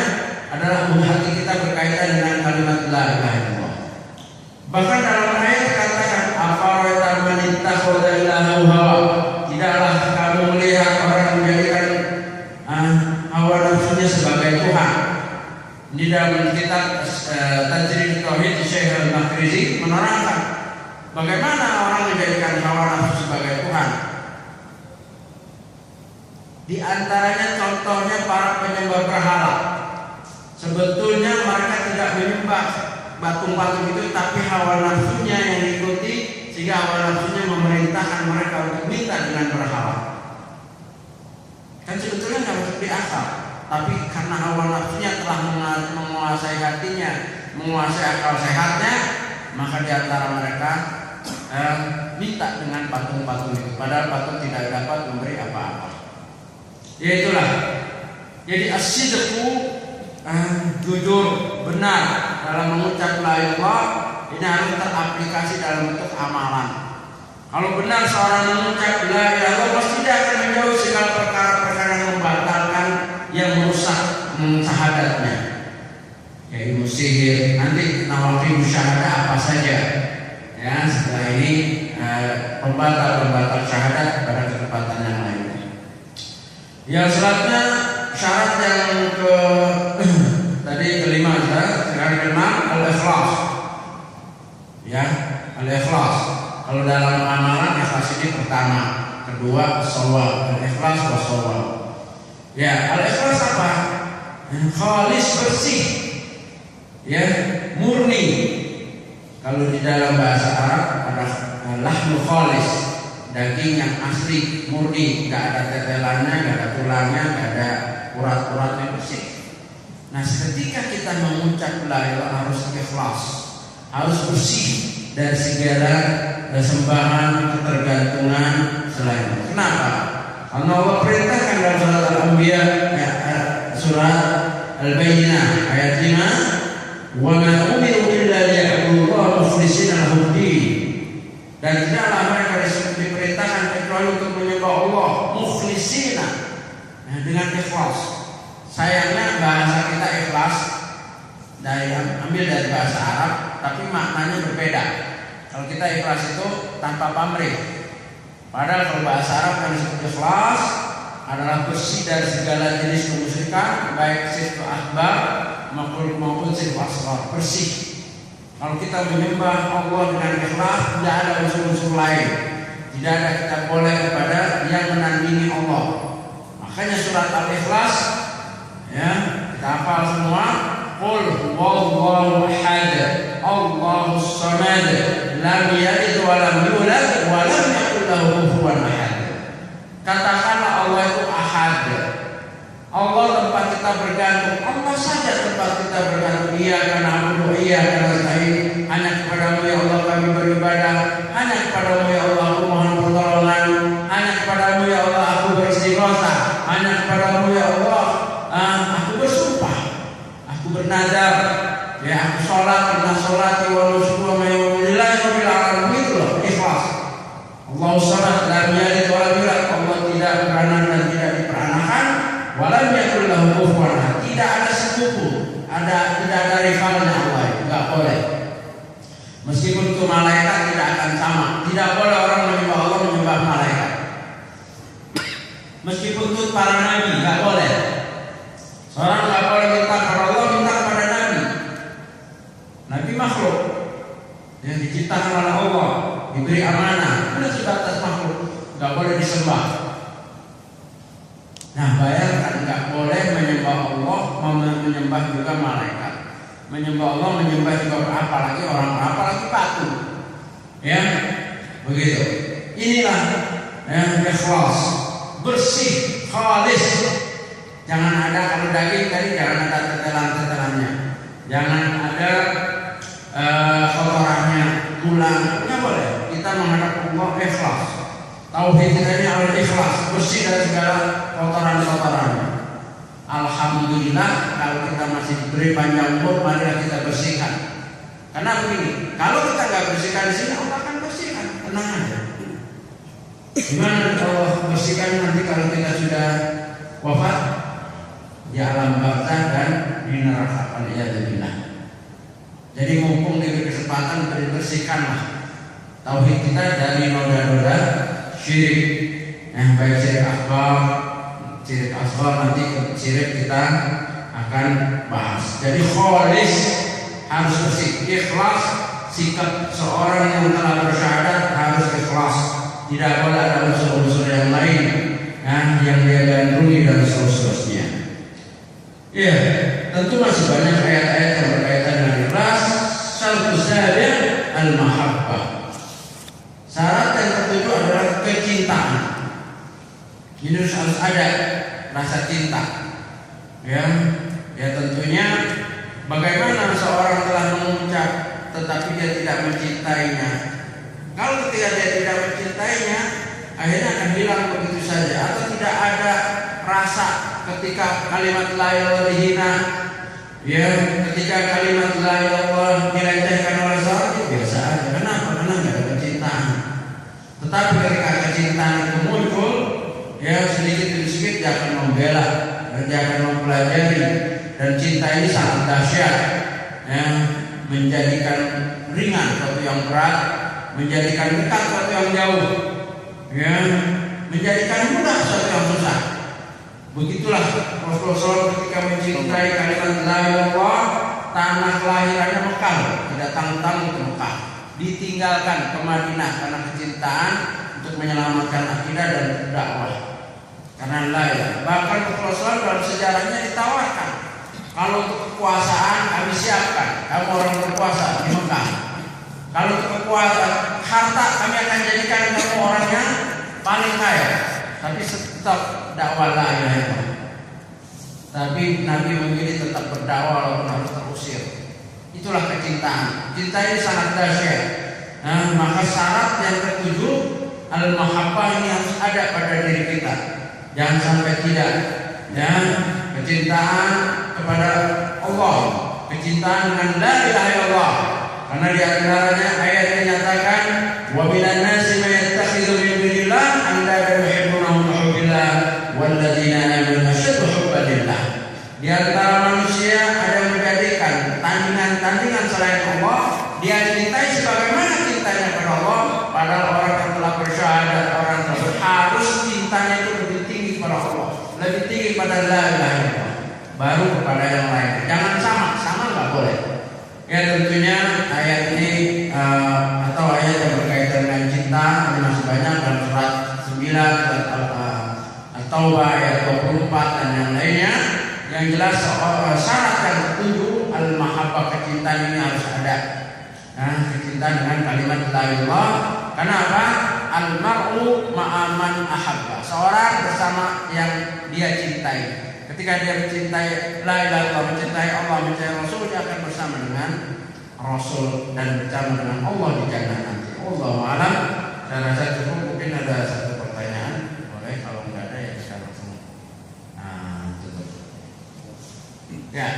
adalah hati kita berkaitan dengan kalimat la ilaha illallah. Bahkan dalam ayat dikatakan afara'aita man ittakhadha ilahahu hawa. Tidaklah kamu melihat orang menjadikan hawa nafsunya sebagai Tuhan. Di dalam kitab Tajrid Tauhid Syekh Al-Makrizi menerangkan bagaimana orang menjadikan hawa nafsu sebagai Tuhan. Di antaranya contohnya para penyembah berhala. Sebetulnya mereka tidak menyembah patung-patung itu, tapi hawa nafsunya yang diikuti, sehingga hawa nafsunya memerintahkan mereka untuk minta dengan berhala. Kan sebetulnya nggak masuk di akal, tapi karena hawa nafsunya telah menguasai hatinya, menguasai akal sehatnya, maka di antara mereka minta dengan patung-patung itu, padahal patung tidak dapat memberi apa-apa. Ya itulah. Jadi as-sidqu, jujur, benar dalam mengucap la ilaha, ini harus teraplikasi dalam bentuk amalan. Kalau benar seorang mengucap la ilaha, pasti dia akan menjauhi segala perkara-perkara yang membatalkan, yang merusak syahadatnya. Ya ilmu sihir, nanti nawafil syahadat apa saja. Ya setelah ini pembatal syahadat pada kesempatan yang lain. Yang selanjutnya syarat yang tadi kelima sekarang keenam al-ikhlas. Ya, al-ikhlas. Kalau dalam amalan ikhlas ini pertama, kedua shawab, al-ikhlas wa shawab. Ya, al-ikhlas apa? Khalis, bersih. Ya, murni. Kalau di dalam bahasa Arab ada lahmu khalis. Daging yang asli, murni, nggak ada tetelannya, nggak ada tulangnya, nggak ada urat-uratnya, bersih. Nah, ketika kita mengucap la ilaha harus ikhlas, harus bersih dari segala sembahan, ketergantungan selain Allah. Kenapa? Karena Allah perintahkan dalam surat Al-Anbiya, surat Al-Bayyinah ayat 5, wa ma umiru illa liya'budullaha mukhlishina lahu-d-din. Dan tidaklah mereka diperintahkan kecuali untuk menyembah Allah mukhlisina, dengan ikhlas. Sayangnya bahasa kita ikhlas ambil dari bahasa Arab, tapi maknanya berbeda. Kalau kita ikhlas itu tanpa pamrih. Padahal kalau bahasa Arab yang disebut ikhlas adalah bersih dari segala jenis kemusyrikan, baik syirik akbar maupun syirik asghar, bersih. Kalau kita menyembah Allah dengan ikhlas, tidak ada unsur-unsur lain. Tidak ada kita boleh kepada yang menandingi Allah. Makanya surat Al-Ikhlas, ya, kita hafal semua. Qul huwallahu ahad, Allahus samad, lam yalid wa lam yulad wa lam yakul lahu kufuwan ahad. Katakanlah Allah itu ahad. Allah tempat kita bergantung, Allah saja tempat kita bergantung. Iyyaka na'budu wa iyyaka nasta'in. Hanya kepadamu ya Allah kami beribadah, hanya kepadamu ya Allah aku mohon pertolongan, hanya kepadamu ya Allah aku beristighotsah, hanya kepadamu ya Allah aku bersumpah, aku bernazar, ya aku sholat, inna sholati wa nusuki wa mayyulillahi rabbil alamin. Itu loh ikhlas. Allahu samad, lam yalid wa lam yulad. Allah tidak beranak dan tidak diperanakan. Walam yakul lahu kufuwan ahad. Tidak ada sekutu, tidak ada rivalnya Allah. Enggak boleh. Meskipun itu malaikat tidak akan sama. Tidak boleh orang menyembah Allah menyembah malaikat. Meskipun itu para nabi enggak boleh. Seorang enggak boleh minta kepada Allah, minta kepada nabi. Nabi makhluk yang diciptakan oleh Allah, diberi amanah, sudah sebatas makhluk, enggak boleh disembah. Nah, bayangkan nggak boleh menyembah Allah, menyembah juga malaikat, menyembah Allah, menyembah juga apalagi orang, apalagi patung, ya begitu. Inilah yang ikhlas, bersih, khalis. Jangan ada, kalau daging tadi jangan ada tetelan-tetelannya, jangan ada kotorannya, tulang, nggak boleh. Kita menghadap Allah ikhlas. Tauhid kita ini harus ikhlas, bersih dari segala kotoran-kotorannya. Alhamdulillah kalau kita masih diberi panjang umur, marilah kita bersihkan. Karena begini, kalau kita nggak bersihkan di sini, Allah akan bersihkan. Tenang aja. Gimana Allah bersihkan nanti kalau kita sudah wafat di alam barzah dan di neraka? Alhamdulillah. Jadi mumpung diberi kesempatan, bersihkanlah tauhid kita dari noda-noda syirik, baik syirik akbar, syirik asghar, nanti syirik kita akan bahas. Jadi khalis harus bersih, ikhlas. Sikap seorang yang telah bersyahadat harus ikhlas. Tidak boleh ada unsur-unsur yang lain yang dia gandrungi dan seterusnya. Ya, tentu masih banyak ayat-ayat yang berkaitan dengan ikhlas. Syartu sabi' al-mahabbah. Syarat yang ketujuh adalah kecintaan. Ini harus ada rasa cinta. Ya tentunya bagaimana seorang telah mengucap tetapi dia tidak mencintainya. Kalau ketika dia tidak mencintainya, akhirnya akan hilang begitu saja. Atau tidak ada rasa ketika kalimat la ilaha illallah, ya ketika kalimat la ilaha illallah dilecehkan oleh seorang, biasa aja. Kenapa? Karena nggak ada kecintaan. Tetapi ketika kecintaan itu muncul, ya sedikit demi sedikit dia akan membela dan dia akan mempelajari. Dan cinta ini sangat dahsyat, ya, menjadikan ringan sesuatu yang berat, menjadikan dekat sesuatu yang jauh, ya, menjadikan mudah sesuatu yang susah. Begitulah Rasulullah ketika mencintai kalimat la ilaha, tanah kelahirannya Mekah, tidak tanggung-tanggung ke Mekah, ditinggalkan ke Madinah karena kecintaan untuk menyelamatkan akidah dan dakwah. Karena la ilaha. Bahkan Rasulullah dalam sejarahnya ditawarkan, kalau untuk kekuasaan kami siapkan, kamu orang berkuasa di Mekah. Kalau untuk kekuasaan harta kami akan jadikan kamu orang yang paling kaya. Tapi tetap dakwah la ilaha illallah. Tapi Nabi memilih tetap berdakwah walaupun harus terusir. Itulah kecintaan. Cinta ini sangat dahsyat. Nah, maka syarat yang ketujuh al-mahabbah ini harus ada pada diri kita. Jangan sampai tidak. Ya, kecintaan kepada Allah, kecintaan dengan la ilaha illallah. Karena di antaranya ayat yang menyatakan wa minan nasi may yattakhidhu min dunillah andadan yuhibbunahum ka hubbillah walladzina amanu ashaddu hubban lillah. Di antara manusia ada yang menjadikan tandingan-tandingan selain Allah, dia cintai sebagaimana cintanya kepada Allah. Padahal orang yang telah bersyahadat, orang tersebut harus cintanya itu lebih tinggi kepada Allah, lebih tinggi pada la ilaha illallah, baru kepada yang lain. Jangan sama. Ya tentunya ayat ini atau ayat yang berkaitan dengan cinta ini masih banyak dalam surat 9, surat At-Taubah ayat 24 dan yang lainnya. Yang jelas syarat yang ketujuh al-mahabbah, kecintaan ini harus ada. Kecintaan dengan kalimat la ilallah. Karena apa? Al-mar'u ma'aman ahabba. Seorang bersama yang dia cintai. Ketika dia mencintai la ilaha illallah, mencintai Allah, mencintai Rasul, dia akan bersama dengan Rasul dan bersama dengan Allah di jannah nanti. Wallahu a'lam. Saya rasa cukup. Mungkin ada satu pertanyaan, boleh. Kalau nggak ada ya bisa langsung tutup. Ya.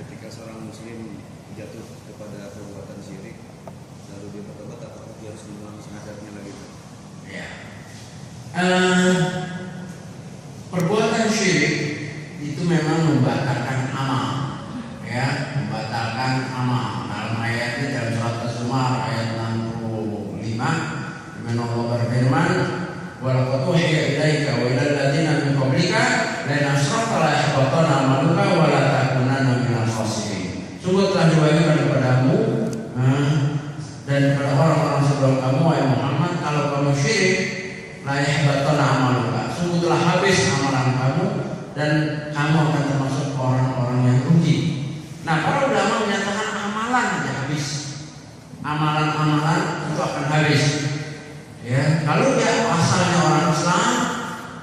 Ketika seorang muslim jatuh kepada perbuatan syirik, lalu dia bertobat, apakah dia harus mengulang syahadatnya lagi? Ya. Perbuatan syirik itu memang membatalkan amal, ya, membatalkan amal. Dalam ayatnya dalam surat Az-Zumar ayat 65, di mana Allah berfirman, "Wa laqad uhiya ilaika wa ilal ladzina min qablika la in asyrakta la yahbatanna 'amaluka wa la takunanna minal khasirin." Sungguh telah diwahyukan kepadamu dan kepada orang-orang sebelum kamu, wahai Muhammad, kalau kamu syirik, la yahbatanna 'amaluka, sungguh telah habis amalan kamu dan kamu akan termasuk orang-orang yang rugi. Nah, para ulama menyatakan amalan aja habis, amalan-amalan itu akan habis. Ya, kalau dia asalnya orang Islam,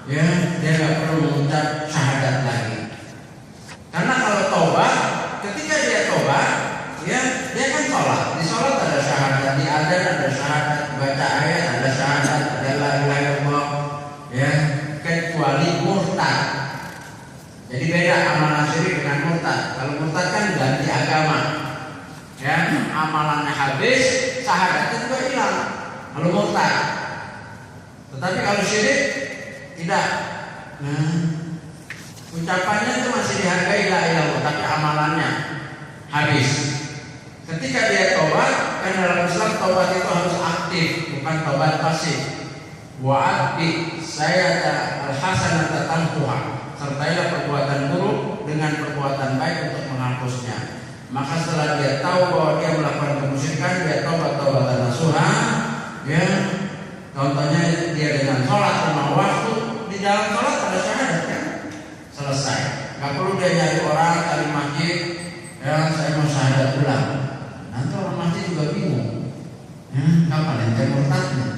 ya dia nggak perlu mengucap syahadat lagi. Karena kalau tobat, ketika dia tobat, ya dia kan sholat. Di sholat ada syahadat, di adzan ada syahadat, baca ayat ada syahadat, ada la ilaha illallah, ya kecuali murtad. Jadi beda amalan syirik dengan murtad. Kalau murtad kan ganti agama, ya amalannya habis, syahadatnya juga hilang. Kalau murtad, tetapi kalau syirik tidak. Ucapannya itu masih dihargai la ilaha illallah, tapi amalannya habis. Ketika dia tobat, kan dalam Islam tobat itu harus aktif, bukan tobat pasif. Wa'ati saya al-hasanata tampuha, sertailah perbuatan buruk dengan perbuatan baik untuk menghapusnya. Maka setelah dia tahu bahwa dia melakukan kemusyrikan, dia tobat-tobatan nasuha. Ya, contohnya dia dengan sholat lima waktu, di dalam sholat ada syahadat kan, selesai. Gak perlu dia nyari orang cari masjid, ya saya mau syahadat ulang. Nanti orang masjid juga bingung, ya kapan yang murtadnya?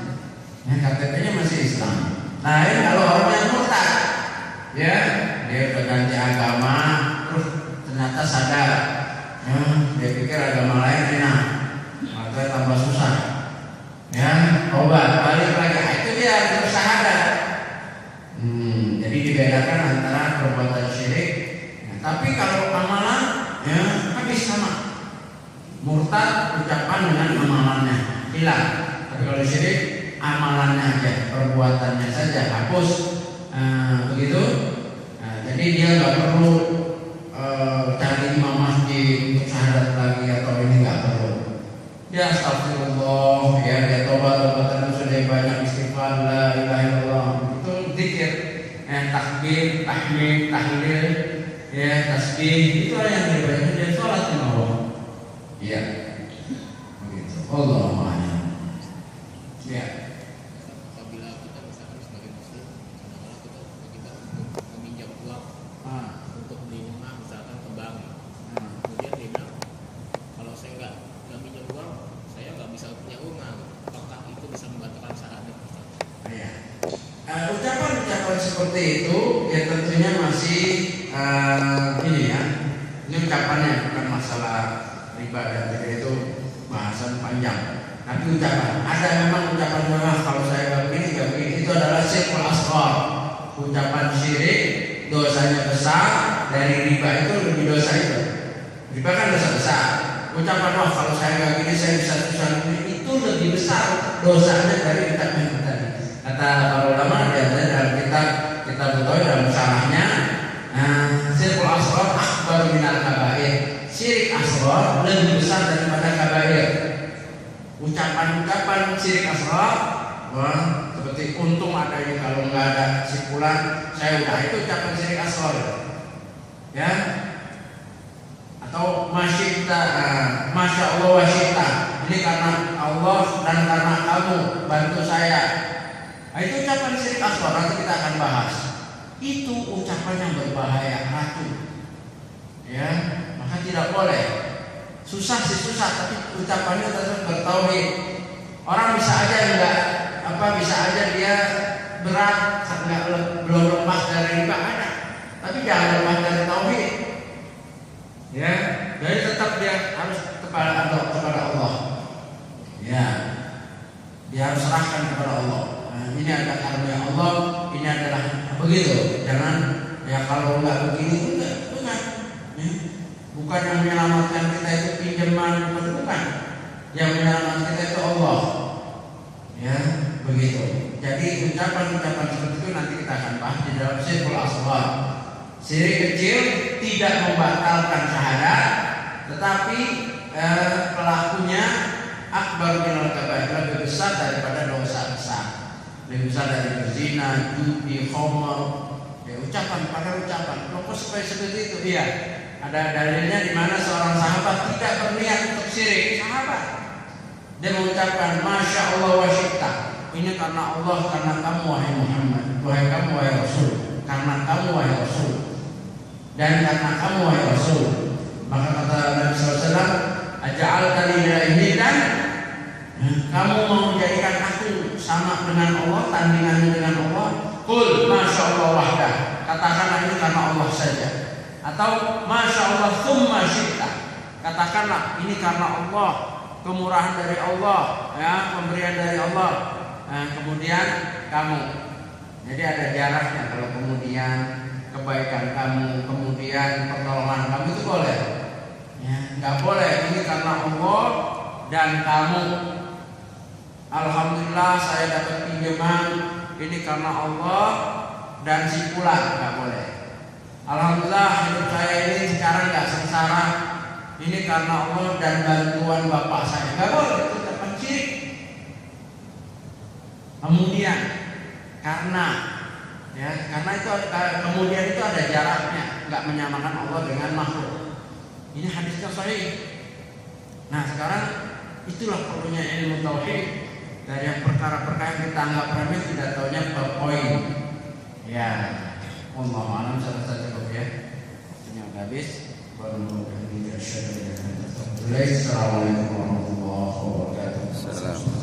Ya KTP-nya masih Islam. Nah ini kalau orang yang murtad, ya dia udah ganti agama, terus ternyata sadar, ya dia pikir agama lain enak, maka tambah susah. Ya, tobat, balik lagi, itu dia harus bersyahadat. Jadi dibedakan antara perbuatan syirik. Nah, tapi kalau amalan, ya habis sama. Murtad ucapan dengan amalannya hilang. Tapi kalau syirik, amalannya aja, perbuatannya saja hapus. Begitu. Nah, jadi dia nggak perlu cari imam masjid untuk syahadat lagi atau ini nggak perlu. Ya astagfirullah, ya dia tobat-tobatan sudah banyak, istighfar, la ilaha illallah, itu zikir, takbir, tahmid, tahlil, ya tasbih, itu yang dibanyak dia sholat sama Allah. Iya, begitu. Allahu a'lam. Ya. Apabila kita misalkan sebagai muslim, kita meminjam uang untuk beli rumah, misalkan ke bank, kemudian dia bilang, kalau saya nggak minjam uang, saya nggak bisa punya rumah. Apakah itu bisa membatalkan syahadat? Ya. Ucapan-ucapan seperti itu ya tentunya masih ini ya, ini ucapannya bukan masalah riba dan tidak, itu bahasan panjang. Tapi ucapan, ada memang ucapan kalau saya nggak begini, itu adalah syirkul asghar, ucapan syirik, dosanya besar. Dari riba itu lebih dosa itu. Riba kan dosa besar. Ucapan kalau saya nggak gini saya bisa itu lebih besar dosanya dari kitab yang tadi. Kata para ulama dalam kitab Butawi dalam syarahnya, syirkul asghar akbar minal kabair. Syirik asghar lebih besar daripada kabair. Ucapan-ucapan syirik asghar, seperti untung ada ini, kalau nggak ada sipulan saya udah, itu ucapan syirik asghar. Ya. atau masyita, masya Allah wasyita, ini karena Allah dan karena kamu bantu saya. Nah, itu ucapan syirik asghar, nanti kita akan bahas. Itu ucapan yang berbahaya, racun. Ya, maka tidak boleh. Susah sih susah, tapi ucapannya tetap bertauhid. Orang bisa aja bisa aja dia berat, belum lepas dari ibadah, tapi jangan lepas dari tauhid. Ya, jadi tetap dia harus kepada Allah. Ya, dia harus serahkan kepada Allah. Nah, ini ada karunia Allah, ini adalah begitu. Jangan ya kalau nggak begini bukan. Ya. Bukan yang menyelamatkan kita itu pinjaman, bukan. Yang menyelamatkan kita itu Allah. Ya, begitu. Jadi ucapan-ucapan seperti itu nanti kita akan bahas di dalam Syirkul Asghar. Syirik kecil tidak membatalkan syahadat, tetapi pelakunya akbar minal kabair, lebih besar daripada dosa besar. Lebih besar dari berzina, judi, khamr. Ya, ucapan pada ucapan. Kok supaya seperti itu? Iya. Ada dalilnya di mana seorang sahabat tidak berniat untuk syirik. Sahabat dia mengucapkan masya Allah wa syi'ta. Ini karena Allah, karena kamu wahai Muhammad, wahai kamu wahai Rasul, karena kamu wahai Rasul, dan karena kamu wahai Rasul. Maka kata Nabi SAW, aja'altani ilahan, kamu mau menjadikan aku sama dengan Allah, tandingannya dengan Allah. Qul masya Allah wahdah, katakanlah ini karena Allah saja. Atau masya Allah tsumma syi'ta, katakanlah ini karena Allah, kemurahan dari Allah, ya, pemberian dari Allah. Nah, kemudian kamu. Jadi ada jaraknya. Kalau kemudian kebaikan kamu, kemudian pertolongan kamu itu boleh. Ya, nggak boleh ini karena Allah dan kamu. Alhamdulillah saya dapat pinjaman ini karena Allah dan si pula, nggak boleh. Alhamdulillah hidup saya ini sekarang nggak sengsara ini karena Allah dan bantuan bapak saya. Nggak boleh, itu ucapan syirik. Kemudian karena itu kemudian itu ada jaraknya, nggak menyamakan Allah dengan makhluk. Ini hadisnya sahih. Nah sekarang itulah perlunya ilmu tauhid. Dari yang perkara-perkara yang kita anggap remeh tidak taunya poin. Ya, Allah alam saja cukup ya. Ini udah habis. Assalamualaikum warahmatullahi wabarakatuh.